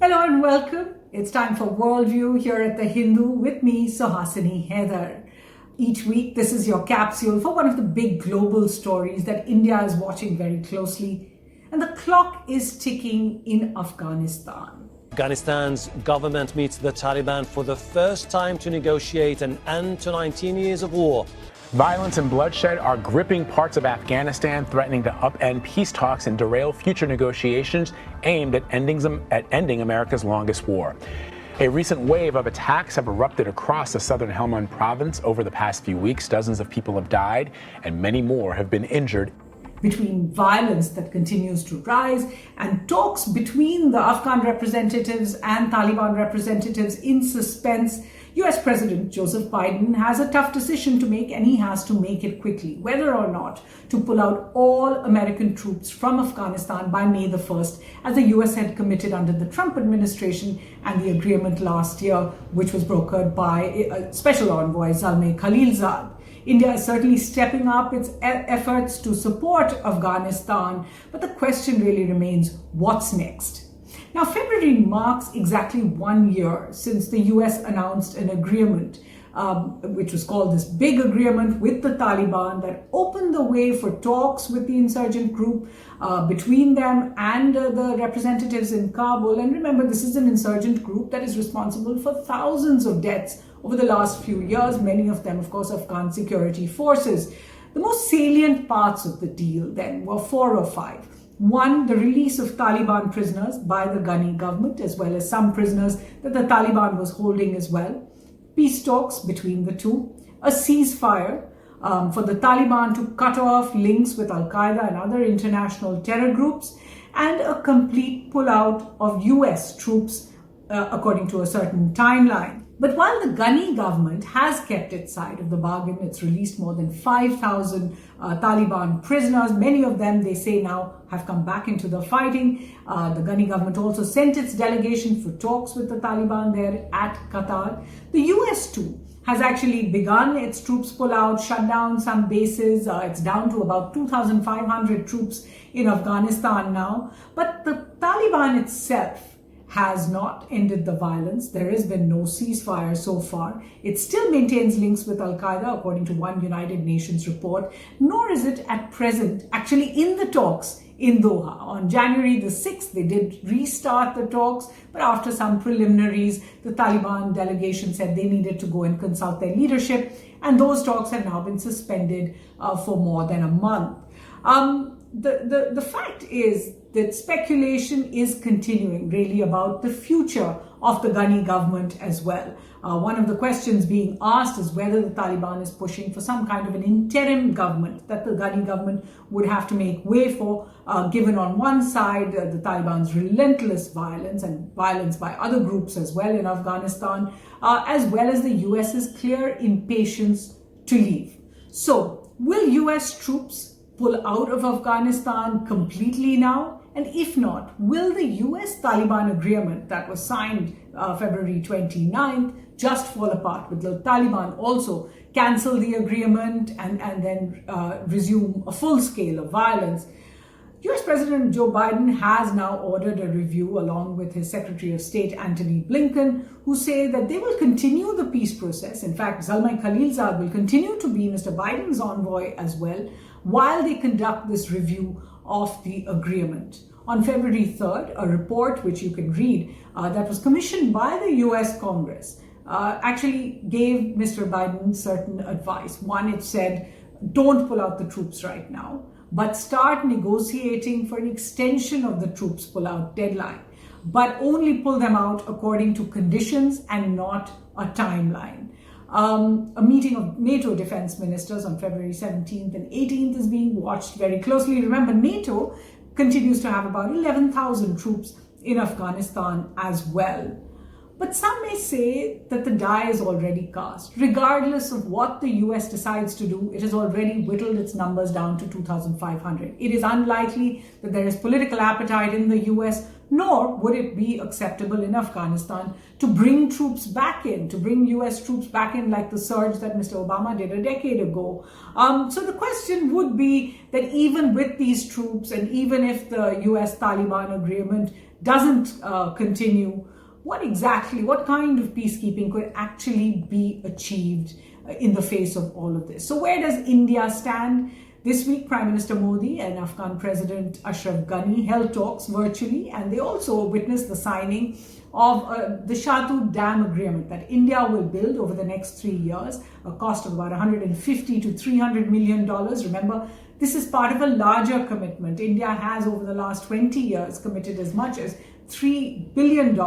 Hello and welcome. It's time for Worldview here at The Hindu with me, Suhasini Haidar. Each week, this is your capsule for one of the big global stories that India is watching very closely. And the clock is ticking in Afghanistan. Afghanistan's government meets the Taliban for the first time to negotiate an end to 19 years of war. Violence and bloodshed are gripping parts of Afghanistan, threatening to upend peace talks and derail future negotiations aimed at ending America's longest war. A recent wave of attacks have erupted across the southern Helmand province over the past few weeks. Dozens of people have died and many more have been injured. Between violence that continues to rise and talks between the Afghan representatives and Taliban representatives in suspense, US President Joseph Biden has a tough decision to make, and he has to make it quickly, whether or not to pull out all American troops from Afghanistan by May the 1st, as the US had committed under the Trump administration and the agreement last year, which was brokered by Special Envoy Zalmay Khalilzad. India is certainly stepping up its efforts to support Afghanistan, but the question really remains, what's next? Now, February marks exactly 1 year since the US announced an agreement, which was called this big agreement with the Taliban, that opened the way for talks with the insurgent group between them and the representatives in Kabul. And remember, this is an insurgent group that is responsible for thousands of deaths over the last few years, many of them, of course, Afghan security forces. The most salient parts of the deal then were 4 or 5. One, the release of Taliban prisoners by the Ghani government, as well as some prisoners that the Taliban was holding as well. Peace talks between the two. A ceasefire for the Taliban to cut off links with Al-Qaeda and other international terror groups. And a complete pullout of US troops according to a certain timeline. But while the Ghani government has kept its side of the bargain, it's released more than 5,000 Taliban prisoners. Many of them, they say now, have come back into the fighting. The Ghani government also sent its delegation for talks with the Taliban there at Qatar. The US too has actually begun its troops pullout, shut down some bases. It's down to about 2,500 troops in Afghanistan now. But the Taliban itself has not ended the violence. There has been no ceasefire so far. It still maintains links with Al-Qaeda, according to one United Nations report, nor is it at present actually in the talks in Doha. On January the 6th, they did restart the talks, but after some preliminaries, the Taliban delegation said they needed to go and consult their leadership, and those talks have now been suspended for more than a month. The fact is that speculation is continuing really about the future of the Ghani government as well. One of the questions being asked is whether the Taliban is pushing for some kind of an interim government that the Ghani government would have to make way for, given on one side the Taliban's relentless violence and violence by other groups as well in Afghanistan, as well as the US's clear impatience to leave. So, will US troops pull out of Afghanistan completely now? And if not, will the US-Taliban agreement that was signed February 29th just fall apart? Will the Taliban also cancel the agreement and then resume a full scale of violence? US President Joe Biden has now ordered a review along with his Secretary of State Antony Blinken, who say that they will continue the peace process. In fact, Zalmay Khalilzad will continue to be Mr. Biden's envoy as well, while they conduct this review of the agreement. On February 3rd, a report which you can read that was commissioned by the US Congress actually gave Mr. Biden certain advice. One, it said, don't pull out the troops right now, but start negotiating for an extension of the troops pullout deadline, but only pull them out according to conditions and not a timeline. A meeting of NATO defense ministers on February 17th and 18th is being watched very closely. Remember, NATO continues to have about 11,000 troops in Afghanistan as well. But some may say that the die is already cast. Regardless of what the US decides to do, it has already whittled its numbers down to 2,500. It is unlikely that there is political appetite in the US nor would it be acceptable in Afghanistan to bring troops back in, to bring US troops back in like the surge that Mr. Obama did a decade ago. So the question would be that even with these troops, and even if the US-Taliban agreement doesn't continue, what kind of peacekeeping could actually be achieved in the face of all of this? So where does India stand? This week, Prime Minister Modi and Afghan President Ashraf Ghani held talks virtually, and they also witnessed the signing of the Shatu Dam agreement that India will build over the next 3 years, a cost of about $150 to $300 million. Remember, this is part of a larger commitment. India has, over the last 20 years, committed as much as $3 billion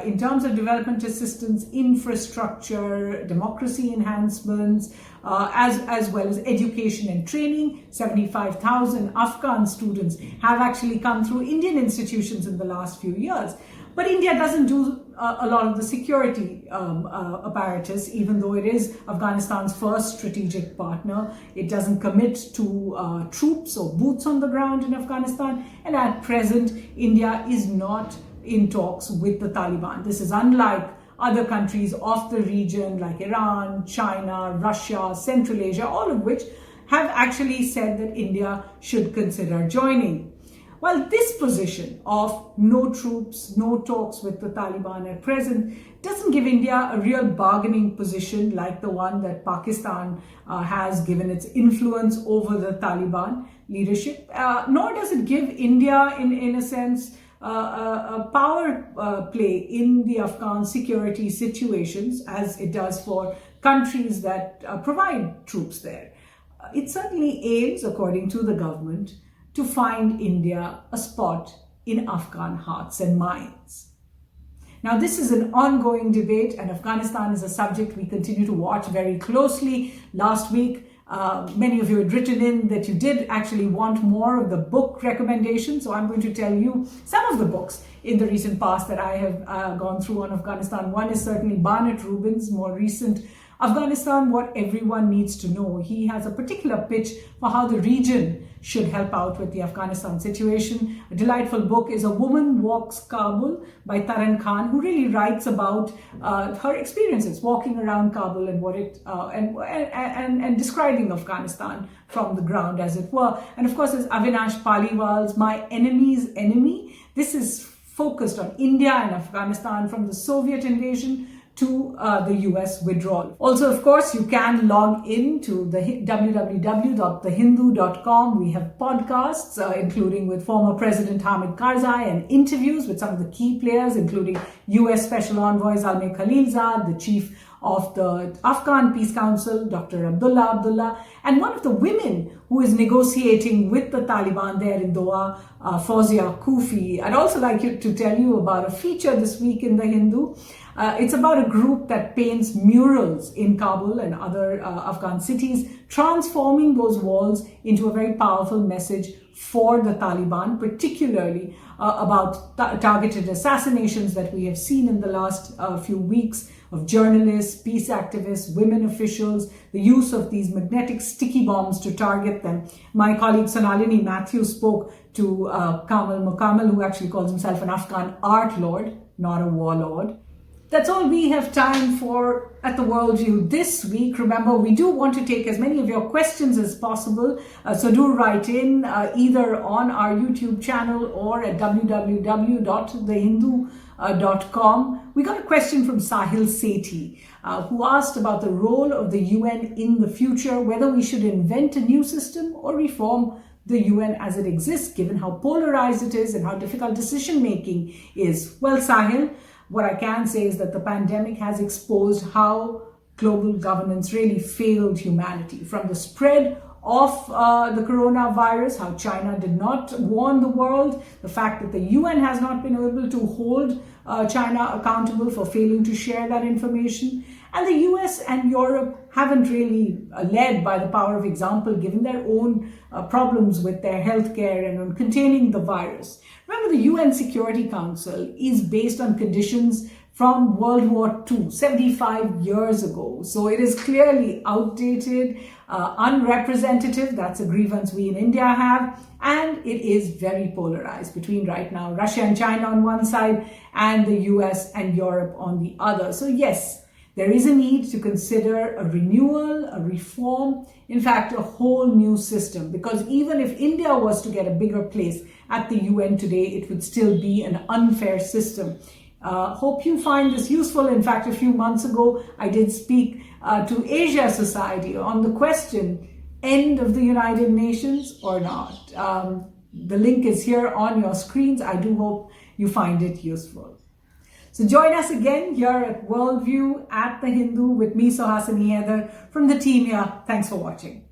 in terms of development assistance, infrastructure, democracy enhancements, as well as education and training. 75,000 Afghan students have actually come through Indian institutions in the last few years. But India doesn't do a lot of the security apparatus, even though it is Afghanistan's first strategic partner. It doesn't commit to troops or boots on the ground in Afghanistan. And at present, India is not in talks with the Taliban. This is unlike other countries of the region like Iran, China, Russia, Central Asia, all of which have actually said that India should consider joining. Well, this position of no troops, no talks with the Taliban at present doesn't give India a real bargaining position like the one that Pakistan has, given its influence over the Taliban leadership, nor does it give India, in a sense, a power play in the Afghan security situations as it does for countries that provide troops there. It certainly aims, according to the government, to find India a spot in Afghan hearts and minds. Now, this is an ongoing debate, and Afghanistan is a subject we continue to watch very closely. Last week, many of you had written in that you did actually want more of the book recommendations, so I'm going to tell you some of the books in the recent past that I have gone through on Afghanistan. One is certainly Barnett Rubin's more recent Afghanistan, What Everyone Needs to Know. He has a particular pitch for how the region should help out with the Afghanistan situation. A delightful book is A Woman Walks Kabul by Taran Khan, who really writes about her experiences walking around Kabul and what it and describing Afghanistan from the ground, as it were. And of course, there's Avinash Paliwal's My Enemy's Enemy. This is focused on India and Afghanistan from the Soviet invasion to the US withdrawal. Also, of course, you can log in to the www.thehindu.com. We have podcasts, including with former President Hamid Karzai, and interviews with some of the key players, including US Special Envoy Zalmay Khalilzad, the chief of the Afghan Peace Council, Dr. Abdullah, and one of the women who is negotiating with the Taliban there in Doha, Fawzia Kufi. I'd also like to tell you about a feature this week in The Hindu. It's about a group that paints murals in Kabul and other Afghan cities, transforming those walls into a very powerful message for the Taliban, particularly about targeted assassinations that we have seen in the last few weeks of journalists, peace activists, women officials, the use of these magnetic sticky bombs to target them. My colleague Sonalini Matthews spoke to Kamal Mukammal, who actually calls himself an Afghan art lord, not a warlord. That's all we have time for at the Worldview this week. Remember, we do want to take as many of your questions as possible, so do write in either on our YouTube channel or at www.thehindu.com. We got a question from Sahil Sethi, who asked about the role of the UN in the future, whether we should invent a new system or reform the UN as it exists, given how polarized it is and how difficult decision-making is. Well, Sahil, what I can say is that the pandemic has exposed how global governance really failed humanity. From the spread of the coronavirus, how China did not warn the world, the fact that the UN has not been able to hold China accountable for failing to share that information, and the US and Europe haven't really led by the power of example, given their own problems with their healthcare and on containing the virus. Remember, the UN Security Council is based on conditions from World War II, 75 years ago. So it is clearly outdated. unrepresentative. That's a grievance we in India have. And it is very polarized between right now Russia and China on one side and the US and Europe on the other. So yes, there is a need to consider a renewal, a reform, in fact, a whole new system. Because even if India was to get a bigger place at the UN today, it would still be an unfair system. Hope you find this useful. In fact, a few months ago, I did speak to Asia Society on the question, end of the United Nations or not? The link is here on your screens. I do hope you find it useful. So join us again here at Worldview at The Hindu with me, Suhasini Haidar, from the team here. Thanks for watching.